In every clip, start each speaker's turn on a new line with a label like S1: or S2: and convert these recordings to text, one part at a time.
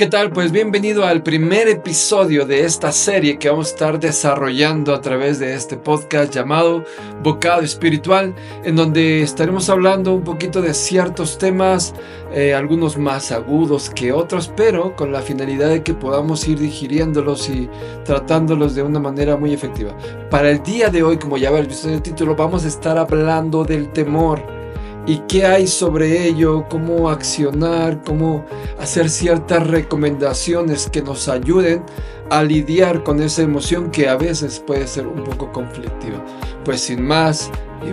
S1: ¿Qué tal? Pues bienvenido al primer episodio de esta serie que vamos a estar desarrollando a través de este podcast llamado Bocado Espiritual, en donde estaremos hablando un poquito de ciertos temas, algunos más agudos que otros, pero con la finalidad de que podamos ir digiriéndolos y tratándolos de una manera muy efectiva. Para el día de hoy, como ya habéis visto en el título, vamos a estar hablando del temor. ¿Y qué hay sobre ello? ¿Cómo accionar? ¿Cómo hacer ciertas recomendaciones que nos ayuden a lidiar con esa emoción que a veces puede ser un poco conflictiva? Pues sin más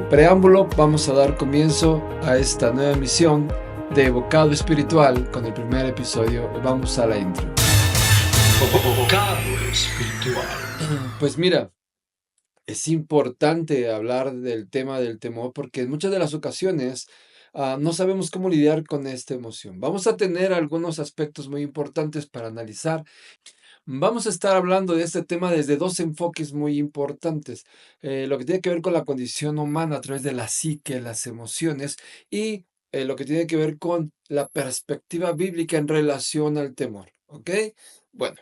S1: preámbulo, vamos a dar comienzo a esta nueva emisión de Bocado Espiritual con el primer episodio. Vamos a la intro.
S2: Bocado Espiritual.
S1: Pues mira, es importante hablar del tema del temor porque en muchas de las ocasiones no sabemos cómo lidiar con esta emoción. Vamos a tener algunos aspectos muy importantes para analizar. Vamos a estar hablando de este tema desde dos enfoques muy importantes. Lo que tiene que ver con la condición humana a través de la psique, las emociones y lo que tiene que ver con la perspectiva bíblica en relación al temor. ¿Ok? Bueno.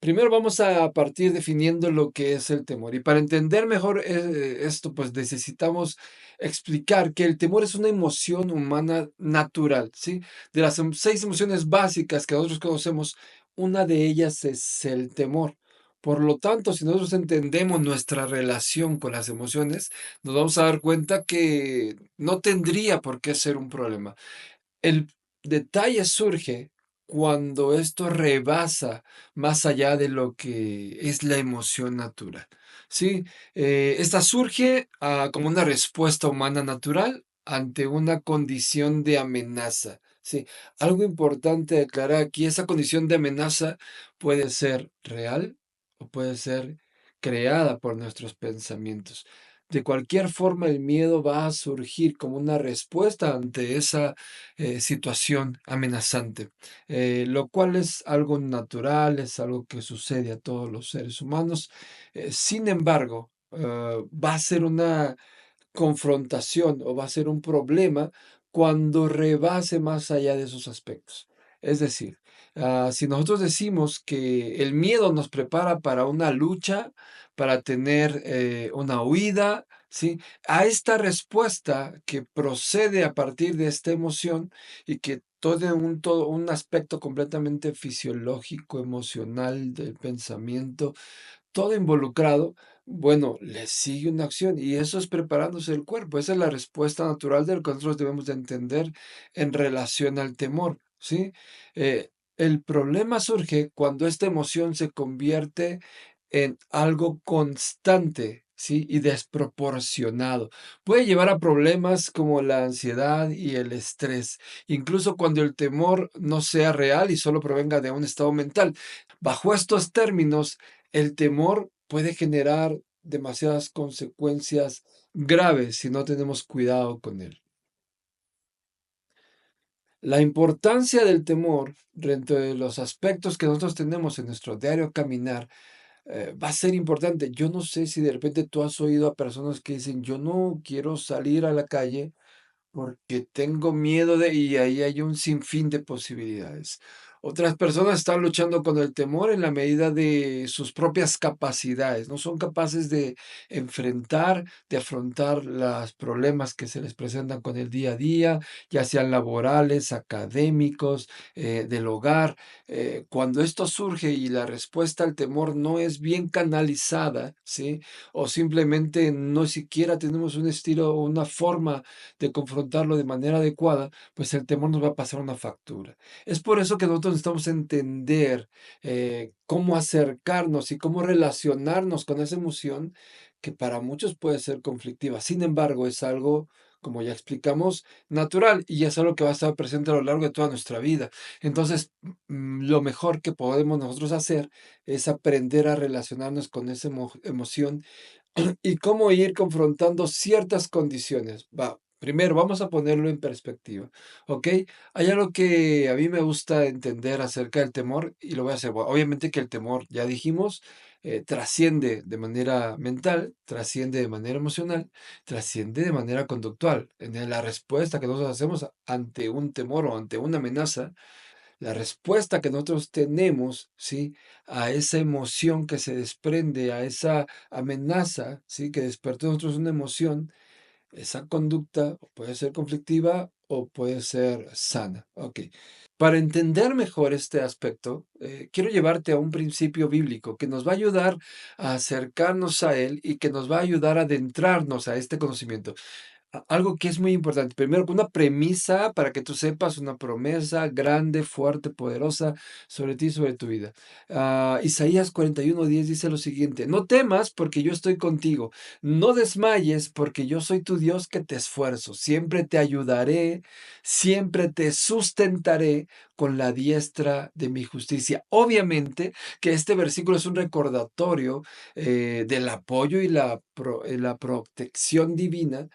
S1: Primero vamos a partir definiendo lo que es el temor. Y para entender mejor esto, pues necesitamos explicar que el temor es una emoción humana natural, ¿sí? De las seis emociones básicas que nosotros conocemos, una de ellas es el temor. Por lo tanto, si nosotros entendemos nuestra relación con las emociones, nos vamos a dar cuenta que no tendría por qué ser un problema. El detalle surge cuando esto rebasa más allá de lo que es la emoción natural, ¿sí? Esta surge como una respuesta humana natural ante una condición de amenaza, ¿sí? Algo importante aclarar aquí, esa condición de amenaza puede ser real o puede ser creada por nuestros pensamientos. De cualquier forma, el miedo va a surgir como una respuesta ante esa situación amenazante, lo cual es algo natural, es algo que sucede a todos los seres humanos. Sin embargo, va a ser una confrontación o va a ser un problema cuando rebase más allá de esos aspectos. Es decir, si nosotros decimos que el miedo nos prepara para una lucha, para tener una huida, ¿sí? A esta respuesta que procede a partir de esta emoción y que todo un aspecto completamente fisiológico, emocional del pensamiento, todo involucrado, bueno, le sigue una acción y eso es preparándose el cuerpo. Esa es la respuesta natural de lo que nosotros debemos de entender en relación al temor, ¿sí? El problema surge cuando esta emoción se convierte en algo constante, ¿sí? Y desproporcionado. Puede llevar a problemas como la ansiedad y el estrés, incluso cuando el temor no sea real y solo provenga de un estado mental. Bajo estos términos, el temor puede generar demasiadas consecuencias graves si no tenemos cuidado con él. La importancia del temor dentro de los aspectos que nosotros tenemos en nuestro diario caminar va a ser importante. Yo no sé si de repente tú has oído a personas que dicen, yo no quiero salir a la calle porque tengo miedo de, y ahí hay un sinfín de posibilidades. Otras personas están luchando con el temor en la medida de sus propias capacidades. No son capaces de enfrentar, de afrontar los problemas que se les presentan con el día a día, ya sean laborales, académicos, del hogar. Cuando esto surge y la respuesta al temor no es bien canalizada, ¿sí? O simplemente no siquiera tenemos un estilo o una forma de confrontarlo de manera adecuada, pues el temor nos va a pasar una factura. Es por eso que nosotros necesitamos entender cómo acercarnos y cómo relacionarnos con esa emoción que para muchos puede ser conflictiva. Sin embargo, es algo, como ya explicamos, natural y es algo que va a estar presente a lo largo de toda nuestra vida. Entonces, lo mejor que podemos nosotros hacer es aprender a relacionarnos con esa emoción y cómo ir confrontando ciertas condiciones. Va, primero vamos a ponerlo en perspectiva, ¿ok? Hay algo que a mí me gusta entender acerca del temor y lo voy a hacer. Bueno, obviamente que el temor, ya dijimos, trasciende de manera mental, trasciende de manera emocional, trasciende de manera conductual. En la respuesta que nosotros hacemos ante un temor o ante una amenaza, la respuesta que nosotros tenemos, ¿sí? A esa emoción que se desprende, a esa amenaza, ¿sí? Que despertó en nosotros una emoción, esa conducta puede ser conflictiva o puede ser sana. Ok. Para entender mejor este aspecto, quiero llevarte a un principio bíblico que nos va a ayudar a acercarnos a él y que nos va a ayudar a adentrarnos a este conocimiento. Algo que es muy importante. Primero, una premisa para que tú sepas, una promesa grande, fuerte, poderosa sobre ti y sobre tu vida. Isaías 41:10 dice lo siguiente: no temas porque yo estoy contigo, no desmayes porque yo soy tu Dios que te esfuerzo, siempre te ayudaré, siempre te sustentaré con la diestra de mi justicia. Obviamente que este versículo es un recordatorio del apoyo y la protección divina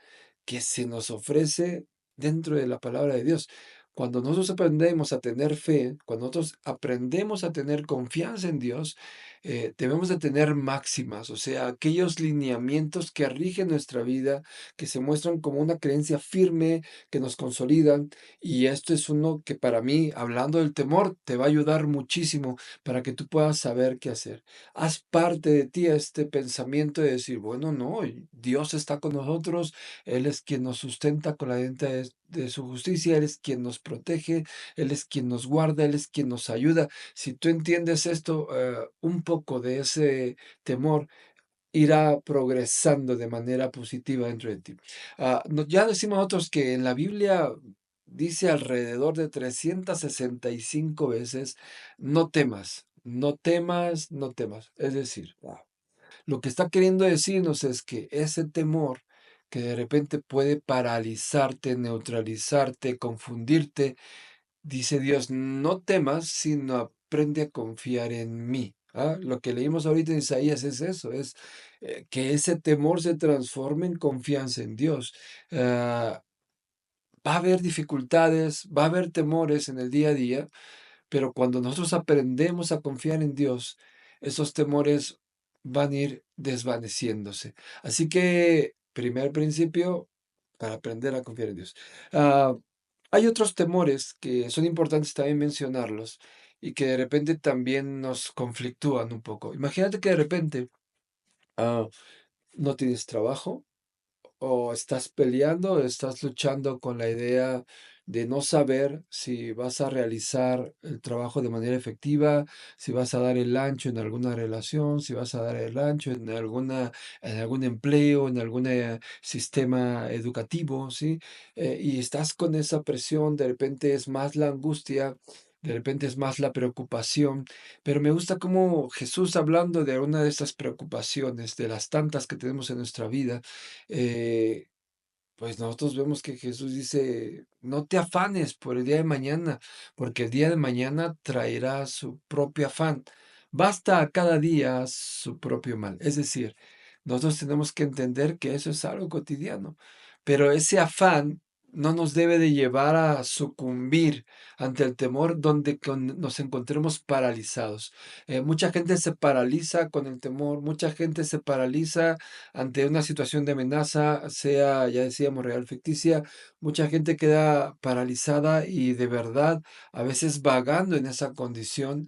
S1: que se nos ofrece dentro de la palabra de Dios. Cuando nosotros aprendemos a tener fe, cuando nosotros aprendemos a tener confianza en Dios, debemos de tener máximas, o sea, aquellos lineamientos que rigen nuestra vida, que se muestran como una creencia firme, que nos consolidan. Y esto es uno que para mí, hablando del temor, te va a ayudar muchísimo para que tú puedas saber qué hacer. Haz parte de ti este pensamiento de decir, bueno, no, Dios está con nosotros, él es quien nos sustenta con la diente de su justicia, Él es quien nos protege, Él es quien nos guarda, Él es quien nos ayuda. Si tú entiendes esto, un poco de ese temor irá progresando de manera positiva dentro de ti. Ya decimos nosotros que en la Biblia dice alrededor de 365 veces, no temas, no temas, no temas. Es decir, lo que está queriendo decirnos es que ese temor que de repente puede paralizarte, neutralizarte, confundirte, dice Dios, no temas, sino aprende a confiar en mí. Lo que leímos ahorita en Isaías es eso, es que ese temor se transforme en confianza en Dios. Ah, Va a haber dificultades, va a haber temores en el día a día, pero cuando nosotros aprendemos a confiar en Dios, esos temores van a ir desvaneciéndose. Así que, primer principio, para aprender a confiar en Dios. Ah, Hay otros temores que son importantes también mencionarlos y que de repente también nos conflictúan un poco. Imagínate que de repente ah, no tienes trabajo o estás peleando, estás luchando con la idea de no saber si vas a realizar el trabajo de manera efectiva, si vas a dar el ancho en alguna relación, si vas a dar el ancho en algún empleo, en algún sistema educativo, ¿sí? Y estás con esa presión, de repente es más la angustia, de repente es más la preocupación, pero me gusta cómo Jesús, hablando de una de estas preocupaciones, de las tantas que tenemos en nuestra vida, eh, pues nosotros vemos que Jesús dice, no te afanes por el día de mañana, porque el día de mañana traerá su propio afán. Basta a cada día su propio mal. Es decir, nosotros tenemos que entender que eso es algo cotidiano, pero ese afán no nos debe de llevar a sucumbir ante el temor donde nos encontremos paralizados. Mucha gente se paraliza con el temor, mucha gente se paraliza ante una situación de amenaza, sea, ya decíamos, real, ficticia, mucha gente queda paralizada y de verdad a veces vagando en esa condición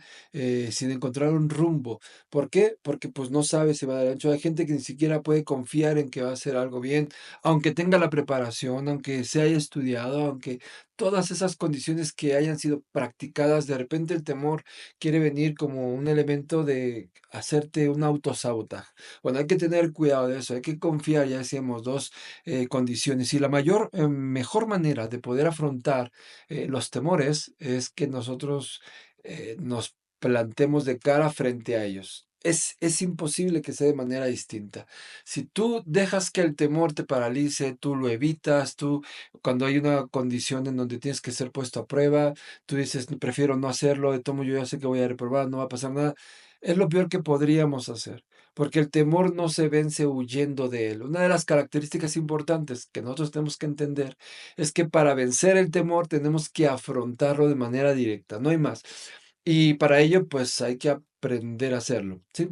S1: sin encontrar un rumbo. ¿Por qué? Porque pues no sabe si va a dar ancho. Hay gente que ni siquiera puede confiar en que va a hacer algo bien, aunque tenga la preparación, aunque se haya estudiado, aunque todas esas condiciones que hayan sido practicadas, de repente el temor quiere venir como un elemento de hacerte un autosabotaje. Bueno, hay que tener cuidado de eso, hay que confiar, ya decíamos, dos condiciones. Y la mejor manera de poder afrontar los temores es que nosotros nos plantemos de cara frente a ellos. Es imposible que sea de manera distinta. Si tú dejas que el temor te paralice, tú lo evitas, tú cuando hay una condición en donde tienes que ser puesto a prueba, tú dices, prefiero no hacerlo, de tomo yo ya sé que voy a reprobar, no va a pasar nada. Es lo peor que podríamos hacer, porque el temor no se vence huyendo de él. Una de las características importantes que nosotros tenemos que entender es que para vencer el temor tenemos que afrontarlo de manera directa, no hay más. Y para ello, pues hay que aprender a hacerlo, ¿sí?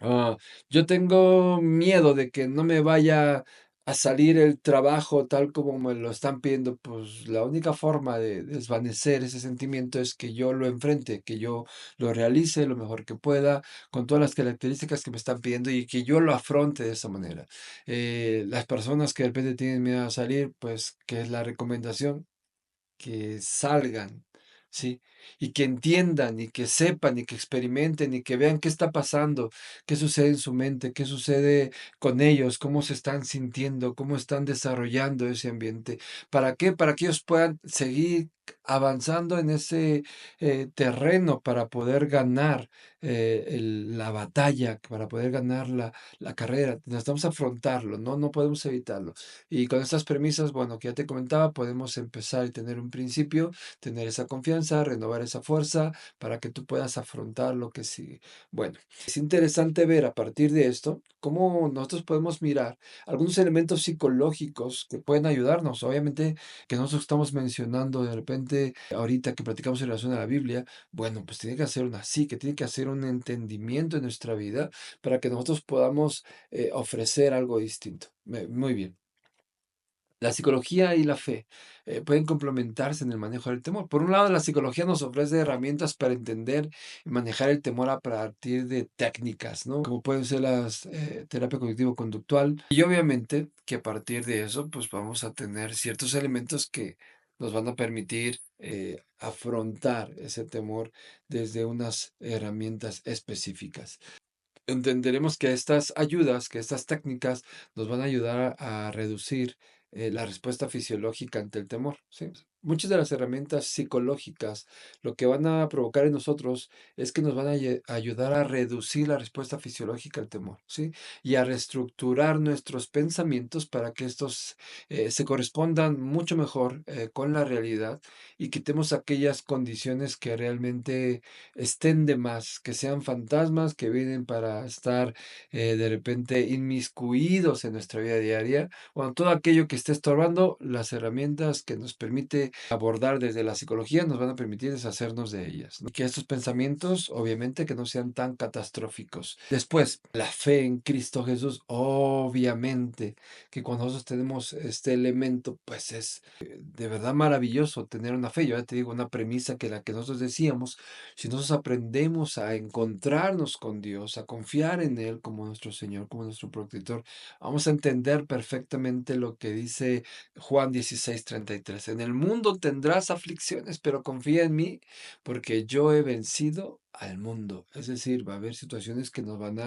S1: Ah, yo tengo miedo de que no me vaya a salir el trabajo tal como me lo están pidiendo, pues la única forma de desvanecer ese sentimiento es que yo lo enfrente, que yo lo realice lo mejor que pueda, con todas las características que me están pidiendo y que yo lo afronte de esa manera. Las personas que de repente tienen miedo a salir, pues, ¿qué es la recomendación? Que salgan, ¿sí? Y que entiendan, y que sepan, y que experimenten, y que vean qué está pasando, qué sucede en su mente, qué sucede con ellos, cómo se están sintiendo, cómo están desarrollando ese ambiente. ¿Para qué? Para que ellos puedan seguir avanzando en ese terreno para poder ganar la batalla, para poder ganar la carrera. Necesitamos afrontarlo, ¿no? No podemos evitarlo. Y con estas premisas, bueno, que ya te comentaba, podemos empezar y tener un principio, tener esa confianza, renovar esa fuerza para que tú puedas afrontar lo que sigue. Bueno, es interesante ver a partir de esto cómo nosotros podemos mirar algunos elementos psicológicos que pueden ayudarnos. Obviamente que nosotros estamos mencionando de repente ahorita que platicamos en relación a la Biblia, bueno, pues tiene que hacer una psique, tiene que hacer un entendimiento en nuestra vida para que nosotros podamos ofrecer algo distinto. Muy bien. La psicología y la fe pueden complementarse en el manejo del temor. Por un lado, la psicología nos ofrece herramientas para entender y manejar el temor a partir de técnicas, ¿no? Como pueden ser las terapia cognitivo-conductual. Y obviamente que a partir de eso, pues vamos a tener ciertos elementos que nos van a permitir afrontar ese temor desde unas herramientas específicas. Entenderemos que estas ayudas, que estas técnicas nos van a ayudar a reducir la respuesta fisiológica ante el temor, ¿sí? Muchas de las herramientas psicológicas lo que van a provocar en nosotros es que nos van a ayudar a reducir la respuesta fisiológica al temor, ¿sí? Y a reestructurar nuestros pensamientos para que estos se correspondan mucho mejor con la realidad y quitemos aquellas condiciones que realmente estén de más, que sean fantasmas que vienen para estar de repente inmiscuidos en nuestra vida diaria. Bueno, todo aquello que esté estorbando, las herramientas que nos permite abordar desde la psicología nos van a permitir deshacernos de ellas, ¿no? Y que estos pensamientos, obviamente, que no sean tan catastróficos. Después, la fe en Cristo Jesús, obviamente, que cuando nosotros tenemos este elemento, pues es de verdad maravilloso tener una fe. Yo ya te digo, una premisa que la que nosotros decíamos, si nosotros aprendemos a encontrarnos con Dios, a confiar en Él como nuestro Señor, como nuestro protector, vamos a entender perfectamente lo que dice Juan 16:33. En el mundo tendrás aflicciones, pero confía en mí, porque yo he vencido al mundo. Es decir, va a haber situaciones que se nos van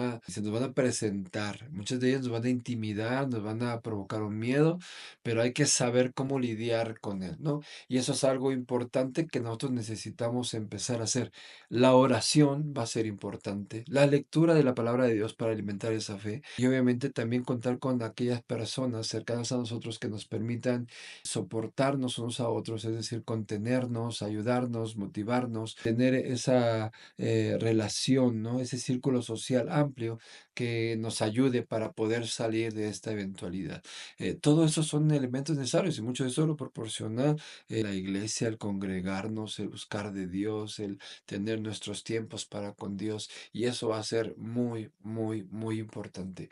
S1: a presentar. Muchas de ellas nos van a intimidar, nos van a provocar un miedo, pero hay que saber cómo lidiar con él, ¿no? Y eso es algo importante que nosotros necesitamos empezar a hacer. La oración va a ser importante, la lectura de la palabra de Dios para alimentar esa fe y obviamente también contar con aquellas personas cercanas a nosotros que nos permitan soportarnos unos a otros, es decir, contenernos, ayudarnos, motivarnos, tener esa relación, ¿no? Ese círculo social amplio que nos ayude para poder salir de esta eventualidad. Todo eso son elementos necesarios y mucho de eso lo proporciona la iglesia, el congregarnos, el buscar de Dios, el tener nuestros tiempos para con Dios, y eso va a ser muy, muy, muy importante.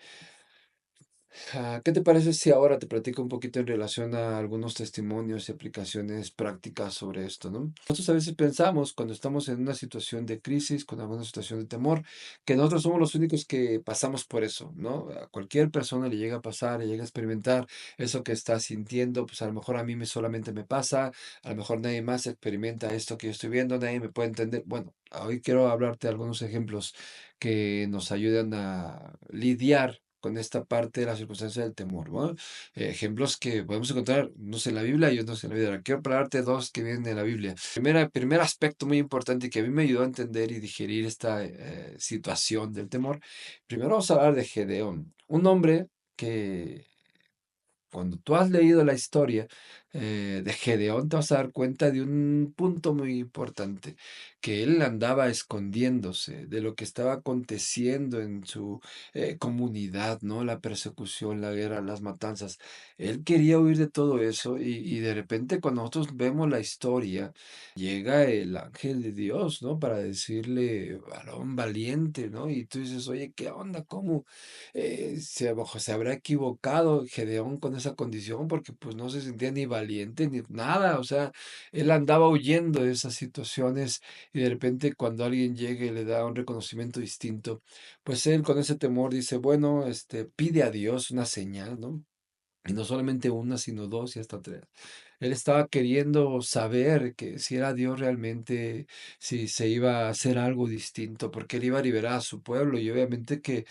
S1: ¿Qué te parece si ahora te platico un poquito en relación a algunos testimonios y aplicaciones prácticas sobre esto, ¿no? Nosotros a veces pensamos cuando estamos en una situación de crisis, con alguna situación de temor, que nosotros somos los únicos que pasamos por eso, ¿no? A cualquier persona le llega a pasar, le llega a experimentar eso que está sintiendo, pues a lo mejor a mí solamente me pasa, a lo mejor nadie más experimenta esto que yo estoy viendo, nadie me puede entender. Bueno, hoy quiero hablarte de algunos ejemplos que nos ayudan a lidiar con esta parte de la circunstancia del temor, ¿no? Ejemplos que podemos encontrar, no sé, en la Biblia y otros en la vida. Quiero hablarte dos que vienen de la Biblia. Primer aspecto muy importante que a mí me ayudó a entender y digerir esta situación del temor. Primero vamos a hablar de Gedeón, un hombre que cuando tú has leído la historia de Gedeón, te vas a dar cuenta de un punto muy importante, que él andaba escondiéndose de lo que estaba aconteciendo en su comunidad, ¿no? La persecución, la guerra, las matanzas. Él quería huir de todo eso y de repente cuando nosotros vemos la historia, llega el ángel de Dios, ¿no? Para decirle, varón valiente, ¿no? Y tú dices, oye, ¿qué onda? ¿Cómo? Se habrá equivocado Gedeón con esa condición porque pues no se sentía ni valiente ni nada, o sea, él andaba huyendo de esas situaciones y de repente cuando alguien llega y le da un reconocimiento distinto, pues él con ese temor dice, bueno, pide a Dios una señal, ¿no? Y no solamente una, sino dos y hasta tres. Él estaba queriendo saber que si era Dios realmente, si se iba a hacer algo distinto, porque él iba a liberar a su pueblo y obviamente que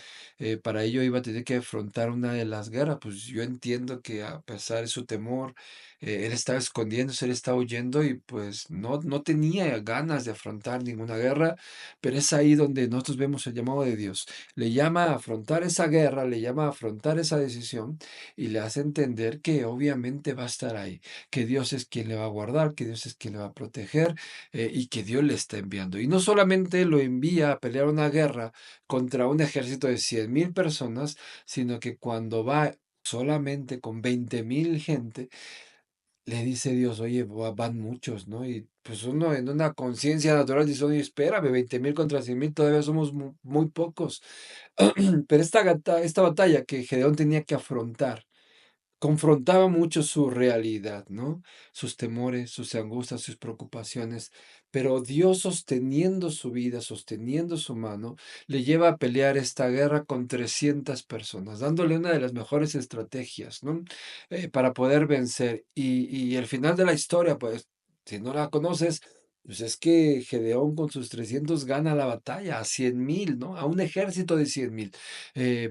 S1: para ello iba a tener que afrontar una de las guerras. Pues yo entiendo que a pesar de su temor, él estaba escondiéndose, él estaba huyendo y pues no tenía ganas de afrontar ninguna guerra, pero es ahí donde nosotros vemos el llamado de Dios. Le llama a afrontar esa guerra, le llama a afrontar esa decisión y le hace entender que obviamente va a estar ahí, que Dios es quien le va a guardar, que Dios es quien le va a proteger y que Dios le está enviando. Y no solamente lo envía a pelear una guerra contra un ejército de 100,000 personas, sino que cuando va solamente con 20,000 gente, le dice Dios, oye, van muchos, ¿no? Y pues uno en una conciencia natural dice, oye, espérame, 20,000 contra 100,000, todavía somos muy pocos. Pero esta batalla que Gedeón tenía que afrontar, confrontaba mucho su realidad, ¿no? Sus temores, sus angustias, sus preocupaciones, pero Dios sosteniendo su vida, sosteniendo su mano, le lleva a pelear esta guerra con 300 personas, dándole una de las mejores estrategias, ¿no? Para poder vencer. Y el final de la historia, pues, si no la conoces, pues es que Gedeón con sus 300 gana la batalla a 100,000, ¿no? A un ejército de 100,000.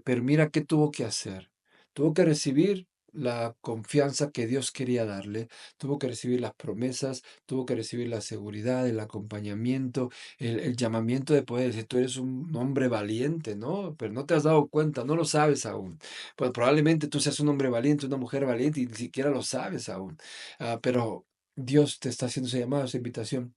S1: Pero mira qué tuvo que hacer. Tuvo que recibir la confianza que Dios quería darle, tuvo que recibir las promesas, tuvo que recibir la seguridad, el acompañamiento, el llamamiento de poder decir, tú eres un hombre valiente, ¿no? Pero no te has dado cuenta, no lo sabes aún. Pues probablemente tú seas un hombre valiente, una mujer valiente y ni siquiera lo sabes aún. Pero Dios te está haciendo ese llamado, esa invitación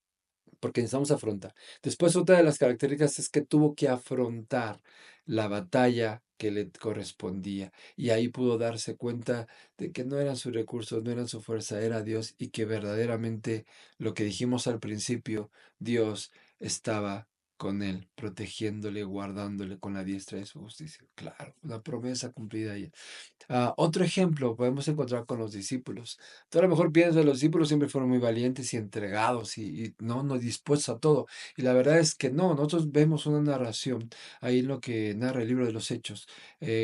S1: porque necesitamos afrontar. Después, otra de las características es que tuvo que afrontar la batalla que le correspondía. Y ahí pudo darse cuenta de que no eran sus recursos, no eran su fuerza, era Dios y que verdaderamente lo que dijimos al principio, Dios estaba con él, protegiéndole, guardándole con la diestra de su justicia. Claro, una promesa cumplida ya. Otro ejemplo podemos encontrar con los discípulos. Tú a lo mejor piensas, los discípulos siempre fueron muy valientes y entregados y no dispuestos a todo. Y la verdad es que no, nosotros vemos una narración ahí en lo que narra el libro de los Hechos,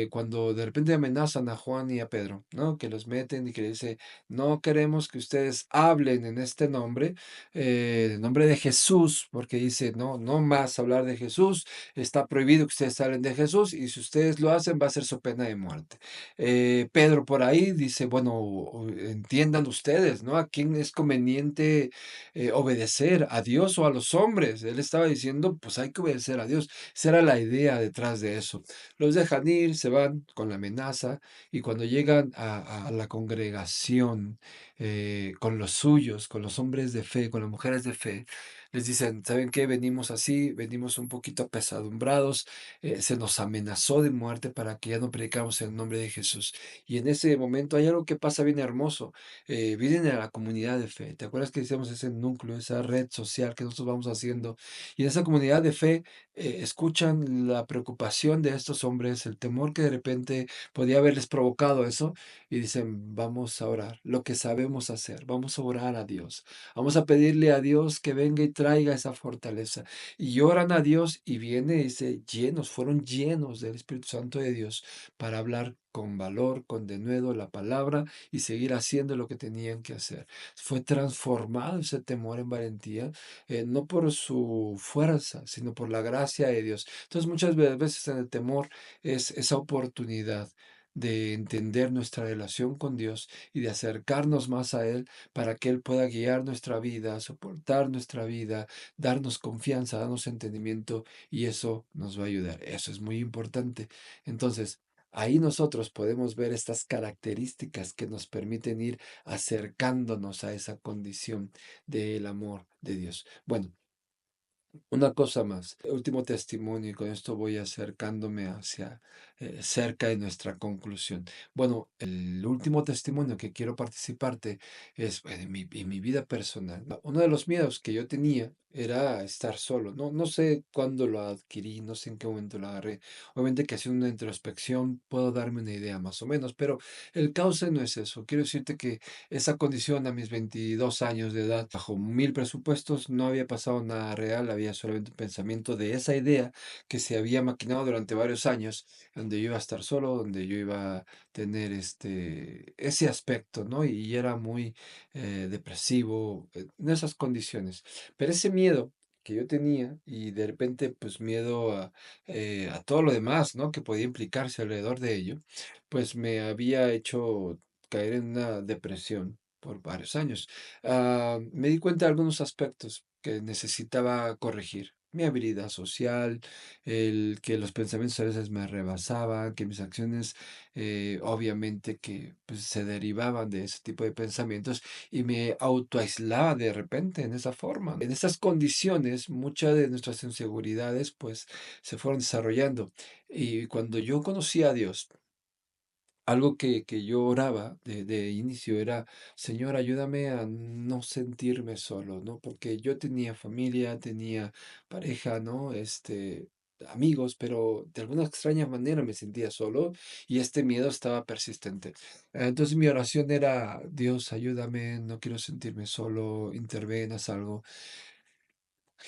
S1: cuando de repente amenazan a Juan y a Pedro, ¿no? Que los meten y que le dice, no queremos que ustedes hablen en este nombre, el nombre de Jesús, porque dice, no, no más hablar de Jesús, está prohibido que ustedes hablen de Jesús y si ustedes lo hacen va a ser su pena de muerte. Pedro por ahí dice, bueno, entiendan ustedes, ¿no? ¿A quién es conveniente obedecer? ¿A Dios o a los hombres? Él estaba diciendo, pues hay que obedecer a Dios. Esa era la idea detrás de eso. Los dejan ir, se van con la amenaza y cuando llegan a la congregación con los suyos, con los hombres de fe, con las mujeres de fe, les dicen, ¿saben qué? Venimos así, venimos un poquito apesadumbrados, se nos amenazó de muerte para que ya no predicamos en el nombre de Jesús. Y en ese momento hay algo que pasa bien hermoso. Vienen a la comunidad de fe. ¿Te acuerdas que decíamos ese núcleo, esa red social que nosotros vamos haciendo? Y en esa comunidad de fe escuchan la preocupación de estos hombres, el temor que de repente podía haberles provocado eso, y dicen, vamos a orar, lo que sabemos hacer, vamos a orar a Dios, vamos a pedirle a Dios que venga y traiga esa fortaleza. Y oran a Dios y viene, dice, llenos, fueron llenos del Espíritu Santo de Dios para hablar con valor, con denuedo la palabra y seguir haciendo lo que tenían que hacer. Fue transformado ese temor en valentía, no por su fuerza, sino por la gracia de Dios. Entonces muchas veces en el temor es esa oportunidad de entender nuestra relación con Dios y de acercarnos más a Él para que Él pueda guiar nuestra vida, soportar nuestra vida, darnos confianza, darnos entendimiento y eso nos va a ayudar. Eso es muy importante. Entonces, Ahí nosotros podemos ver estas características que nos permiten ir acercándonos a esa condición del amor de Dios. Bueno, una cosa más, último testimonio, y con esto voy acercándome hacia cerca de nuestra conclusión. Bueno, el último testimonio que quiero participarte es en mi vida personal. Uno de los miedos que yo tenía era estar solo. No, no sé cuándo lo adquirí, no sé en qué momento lo agarré. Obviamente que haciendo una introspección puedo darme una idea más o menos, pero el cauce no es eso. Quiero decirte que esa condición a mis 22 años de edad, bajo 1000 presupuestos, no había pasado nada real, había solamente un pensamiento de esa idea que se había maquinado durante varios años, donde yo iba a estar solo, donde yo iba a tener ese aspecto, ¿no? Y era muy depresivo en esas condiciones. Pero ese miedo que yo tenía y de repente pues miedo a todo lo demás, ¿no? Que podía implicarse alrededor de ello, pues me había hecho caer en una depresión por varios años. Me di cuenta de algunos aspectos que necesitaba corregir. Mi habilidad social, el que los pensamientos a veces me rebasaban, que mis acciones obviamente que pues, se derivaban de ese tipo de pensamientos y me autoaislaba de repente en esa forma. En esas condiciones, muchas de nuestras inseguridades pues se fueron desarrollando. Y cuando yo conocí a Dios, algo que yo oraba de inicio era, Señor, ayúdame a no sentirme solo, ¿no? Porque yo tenía familia, tenía pareja, ¿no? Amigos, pero de alguna extraña manera me sentía solo y este miedo estaba persistente. Entonces mi oración era, Dios, ayúdame, no quiero sentirme solo, interven, haz algo.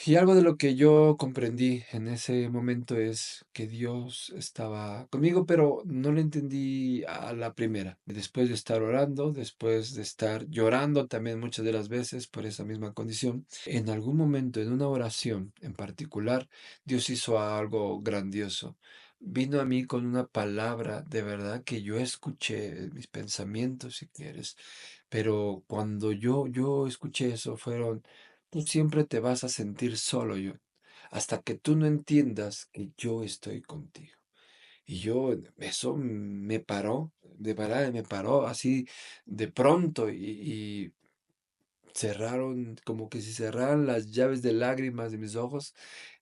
S1: Y algo de lo que yo comprendí en ese momento es que Dios estaba conmigo, pero no lo entendí a la primera. Después de estar orando, después de estar llorando también muchas de las veces por esa misma condición, en algún momento, en una oración en particular, Dios hizo algo grandioso. Vino a mí con una palabra de verdad que yo escuché en mis pensamientos, si quieres, pero cuando yo escuché eso, fueron tú siempre te vas a sentir solo, yo, hasta que tú no entiendas que yo estoy contigo. Y yo, eso me paró, de verdad, me paró así de pronto y cerraron, como que si cerraran las llaves de lágrimas de mis ojos.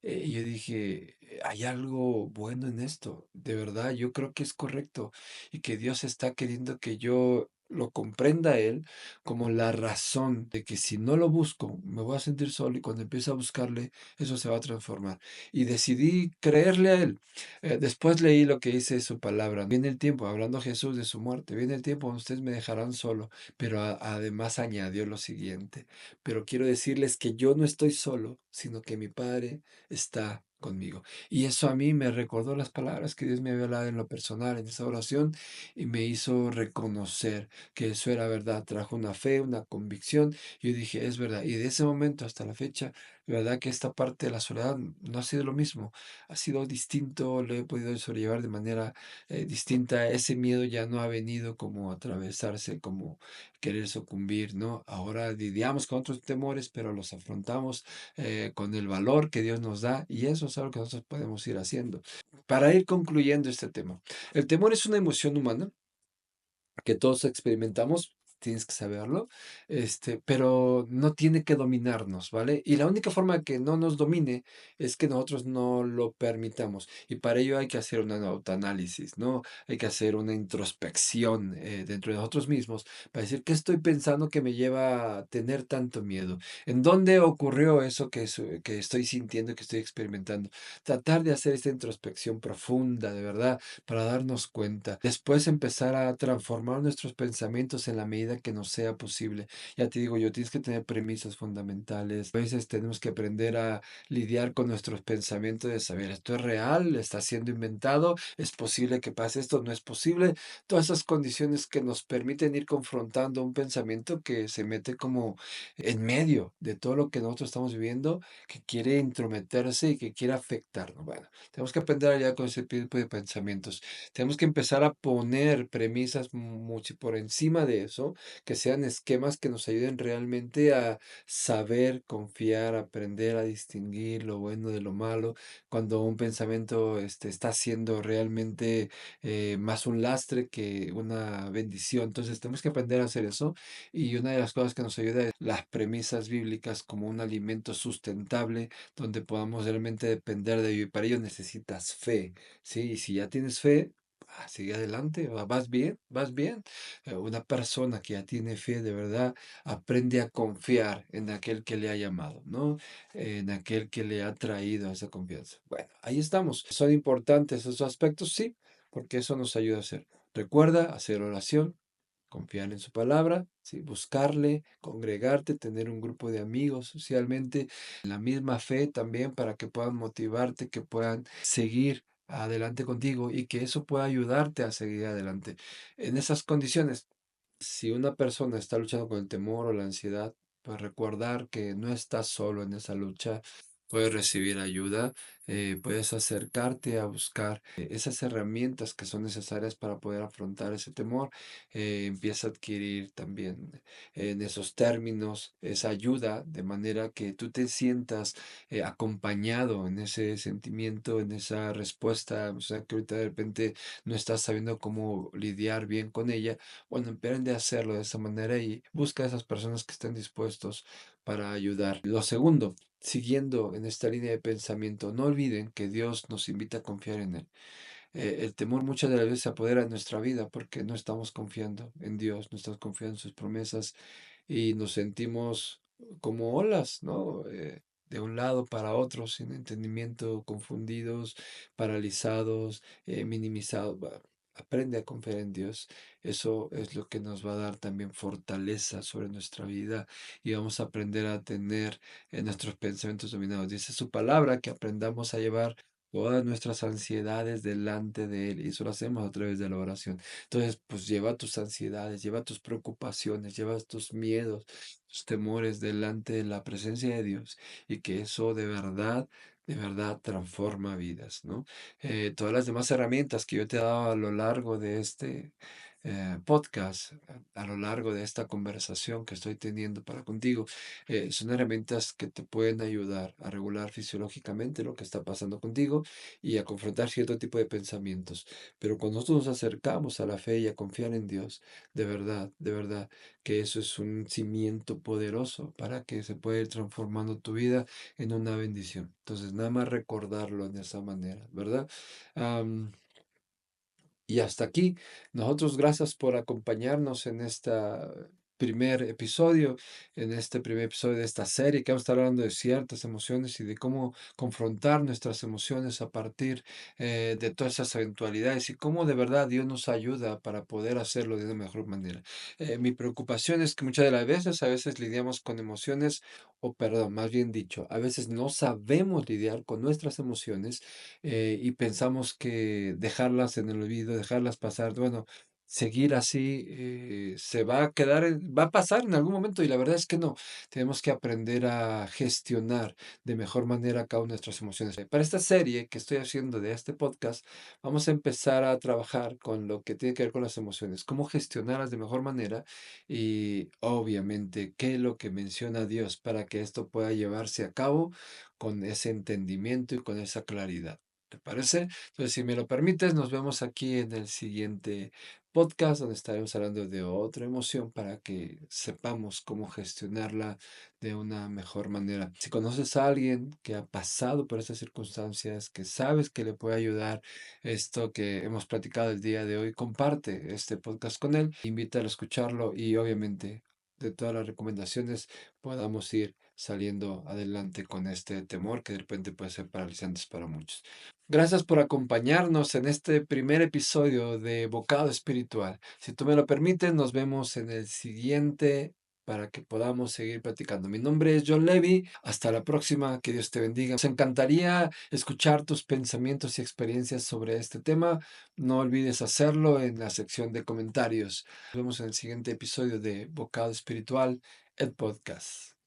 S1: Y yo dije, hay algo bueno en esto, de verdad, yo creo que es correcto y que Dios está queriendo que yo lo comprenda a Él como la razón de que si no lo busco, me voy a sentir solo y cuando empiece a buscarle, eso se va a transformar. Y decidí creerle a Él. Después leí lo que dice su palabra. Viene el tiempo, hablando Jesús de su muerte, viene el tiempo donde ustedes me dejarán solo, pero además añadió lo siguiente, pero quiero decirles que yo no estoy solo, sino que mi Padre está conmigo. Y eso a mí me recordó las palabras que Dios me había hablado en lo personal, en esa oración, y me hizo reconocer que eso era verdad. Trajo una fe, una convicción. Y yo dije, es verdad. Y de ese momento hasta la fecha, de verdad que esta parte de la soledad no ha sido lo mismo. Ha sido distinto, lo he podido sobrellevar de manera distinta. Ese miedo ya no ha venido como a atravesarse, como querer sucumbir, ¿no? Ahora lidiamos con otros temores, pero los afrontamos con el valor que Dios nos da y eso es algo que nosotros podemos ir haciendo. Para ir concluyendo este tema, el temor es una emoción humana que todos experimentamos, tienes que saberlo, pero no tiene que dominarnos, ¿vale? Y la única forma que no nos domine es que nosotros no lo permitamos. Y para ello hay que hacer un autoanálisis, ¿no? Hay que hacer una introspección dentro de nosotros mismos para decir, ¿qué estoy pensando que me lleva a tener tanto miedo? ¿En dónde ocurrió eso que estoy sintiendo, que estoy experimentando? Tratar de hacer esta introspección profunda, de verdad para darnos cuenta. Después empezar a transformar nuestros pensamientos en la medida que nos sea posible. Ya te digo yo, tienes que tener premisas fundamentales. A veces tenemos que aprender a lidiar con nuestros pensamientos de saber, esto es real, está siendo inventado, es posible que pase esto, no es posible. Todas esas condiciones que nos permiten ir confrontando un pensamiento que se mete como en medio de todo lo que nosotros estamos viviendo, que quiere intrometerse y que quiere afectarnos. Bueno, tenemos que aprender a lidiar con ese tipo de pensamientos. Tenemos que empezar a poner premisas mucho por encima de eso que sean esquemas que nos ayuden realmente a saber, confiar, aprender a distinguir lo bueno de lo malo, cuando un pensamiento está siendo realmente más un lastre que una bendición. Entonces tenemos que aprender a hacer eso y una de las cosas que nos ayuda es las premisas bíblicas como un alimento sustentable donde podamos realmente depender de ello. Y para ello necesitas fe, ¿sí? Y si ya tienes fe, sigue adelante, vas bien, vas bien. Una persona que ya tiene fe de verdad aprende a confiar en aquel que le ha llamado, ¿no? En aquel que le ha traído esa confianza. Bueno, ahí estamos. ¿Son importantes esos aspectos? Sí, porque eso nos ayuda a hacer. Recuerda hacer oración, confiar en su palabra, ¿sí? Buscarle, congregarte, tener un grupo de amigos socialmente, en la misma fe también para que puedan motivarte, que puedan seguir adelante contigo y que eso pueda ayudarte a seguir adelante. En esas condiciones, si una persona está luchando con el temor o la ansiedad, pues recordar que no estás solo en esa lucha, puedes recibir ayuda, puedes acercarte a buscar esas herramientas que son necesarias para poder afrontar ese temor. Empieza a adquirir también en esos términos esa ayuda, de manera que tú te sientas acompañado en ese sentimiento, en esa respuesta, o sea, que ahorita de repente no estás sabiendo cómo lidiar bien con ella. Bueno, emprende a hacerlo de esa manera y busca a esas personas que estén dispuestos para ayudar. Lo segundo, siguiendo en esta línea de pensamiento, no olviden que Dios nos invita a confiar en Él. El temor muchas de las veces se apodera de nuestra vida porque no estamos confiando en Dios, no estamos confiando en sus promesas y nos sentimos como olas, ¿no? De un lado para otro, sin entendimiento, confundidos, paralizados, minimizados. Aprende a confiar en Dios. Eso es lo que nos va a dar también fortaleza sobre nuestra vida y vamos a aprender a tener nuestros pensamientos dominados. Dice su palabra que aprendamos a llevar todas nuestras ansiedades delante de Él y eso lo hacemos a través de la oración. Entonces, pues lleva tus ansiedades, lleva tus preocupaciones, lleva tus miedos, tus temores delante de la presencia de Dios y que eso de verdad transforma vidas, ¿no? Todas las demás herramientas que yo te he dado a lo largo de este podcast, a lo largo de esta conversación que estoy teniendo para contigo, son herramientas que te pueden ayudar a regular fisiológicamente lo que está pasando contigo y a confrontar cierto tipo de pensamientos. Pero cuando nosotros nos acercamos a la fe y a confiar en Dios, de verdad, que eso es un cimiento poderoso para que se pueda ir transformando tu vida en una bendición. Entonces, nada más recordarlo de esa manera, ¿verdad? Am, y hasta aquí, nosotros gracias por acompañarnos en esta en este primer episodio de esta serie que vamos a estar hablando de ciertas emociones y de cómo confrontar nuestras emociones a partir de todas esas eventualidades y cómo de verdad Dios nos ayuda para poder hacerlo de una mejor manera. Mi preocupación es que muchas de las veces, a veces lidiamos con emociones, o perdón, más bien dicho, a veces no sabemos lidiar con nuestras emociones y pensamos que dejarlas en el olvido, dejarlas pasar, bueno, seguir así se va a quedar, va a pasar en algún momento y la verdad es que no. Tenemos que aprender a gestionar de mejor manera cada una de nuestras emociones. Para esta serie que estoy haciendo de este podcast, vamos a empezar a trabajar con lo que tiene que ver con las emociones, cómo gestionarlas de mejor manera y obviamente qué es lo que menciona Dios para que esto pueda llevarse a cabo con ese entendimiento y con esa claridad. ¿Te parece? Entonces, si me lo permites, nos vemos aquí en el siguiente podcast donde estaremos hablando de otra emoción para que sepamos cómo gestionarla de una mejor manera. Si conoces a alguien que ha pasado por estas circunstancias, que sabes que le puede ayudar esto que hemos platicado el día de hoy, comparte este podcast con él, invítalo a escucharlo y obviamente de todas las recomendaciones podamos ir saliendo adelante con este temor que de repente puede ser paralizante para muchos. Gracias por acompañarnos en este primer episodio de Bocado Espiritual. Si tú me lo permites, nos vemos en el siguiente para que podamos seguir platicando. Mi nombre es John Levy. Hasta la próxima. Que Dios te bendiga. Nos encantaría escuchar tus pensamientos y experiencias sobre este tema. No olvides hacerlo en la sección de comentarios. Nos vemos en el siguiente episodio de Bocado Espiritual, el podcast.